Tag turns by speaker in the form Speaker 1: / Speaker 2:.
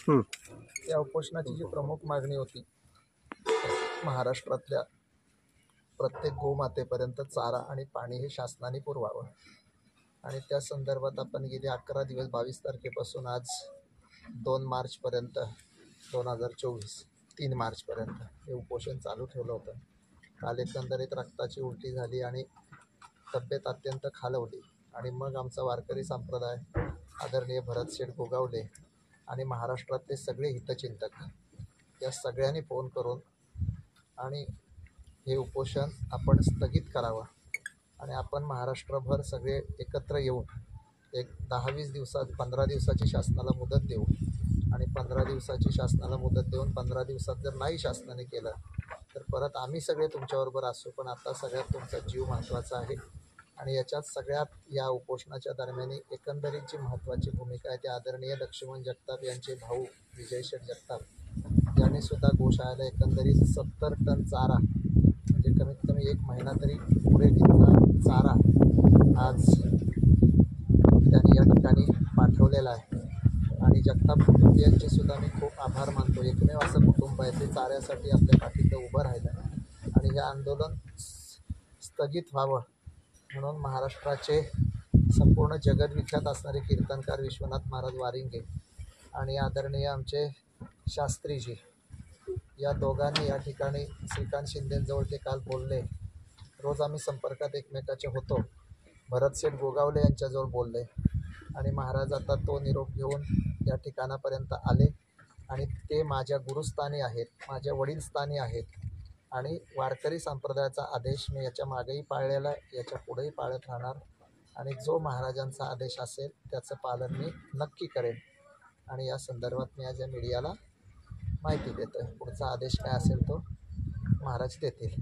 Speaker 1: या उपोषणाची जी प्रमुख मागणी होती, महाराष्ट्रातल्या प्रत्येक गोमातेपर्यंत चारा आणि पाणी हे शासनाने पुरवावं. आणि त्या संदर्भात आपण गेली 11 दिवस 22 तारखेपासून आज 2 मार्चपर्यंत 2024 3 मार्चपर्यंत हे उपोषण चालू ठेवलं होतं. काल एकंदरीत रक्ताची उलटी झाली आणि तब्येत अत्यंत खालवली आणि मग आमचा वारकरी संप्रदाय आदरणीय भरतशेठ गोगावले आणि महाराष्ट्रातले सगळे हितचिंतक या सगळ्यांनी फोन करून आणि हे उपोषण आपण स्थगित करावं आणि आपण महाराष्ट्रभर सगळे एकत्र येऊन एक 10-20 दिवसात 15 दिवसाची शासनाला मुदत देऊ आणि 15 दिवसाची शासनाला मुदत देऊन 15 दिवसात जर नाही शासनाने केलं तर परत आम्ही सगळे तुमच्याबरोबर असू. पण आता सगळ्यात तुमचा जीव महत्त्वाचा आहे आणि याच्यात सगळ्यात या उपोषणाच्या दरम्यान एकंदरीत जी महत्त्वाची भूमिका आहे ते आदरणीय लक्ष्मण जगताप यांचे भाऊ विजय शेठ जगताप यांनी सुद्धा गोशाळेला एकंदरीत 70 टन चारा म्हणजे कमीत कमी 1 महिना तरी पुढे इतका चारा आज त्यांनी या ठिकाणी पाठवलेला आहे. आणि जगताप कुटुंबियांचे सुद्धा मी खूप आभार मानतो. एकमेव असं कुटुंब आहे ते चाऱ्यासाठी आपल्या पाठीचं उभं राहिलं आणि हे आंदोलन स्थगित व्हावं म्हणून महाराष्ट्राचे संपूर्ण जगद्विख्यात असणारे कीर्तनकार विश्वनाथ महाराज वारिंगे आणि आदरणीय आमचे शास्त्रीजी या दोघांनी या ठिकाणी श्रीकांत शिंदेंजवळ ते काल बोलले. रोज आम्ही संपर्कात एकमेकाचे होतो. भरतशेठ गोगावले यांच्याजवळ बोलले आणि महाराज आता तो निरोप घेऊन या ठिकाणापर्यंत आले आणि ते माझ्या गुरुस्थानी आहेत, माझ्या वडीलस्थानी आहेत आणि वारकरी संप्रदायाचा आदेश मी याच्या मागेही पाळलेला आहे, याच्या पुढेही पाळत राहणार आणि जो महाराजांचा आदेश असेल त्याचं पालन मी नक्की करेन. आणि या संदर्भात मी आज या मीडियाला माहिती देतो आहे. पुढचा आदेश काय असेल तो महाराज देतील.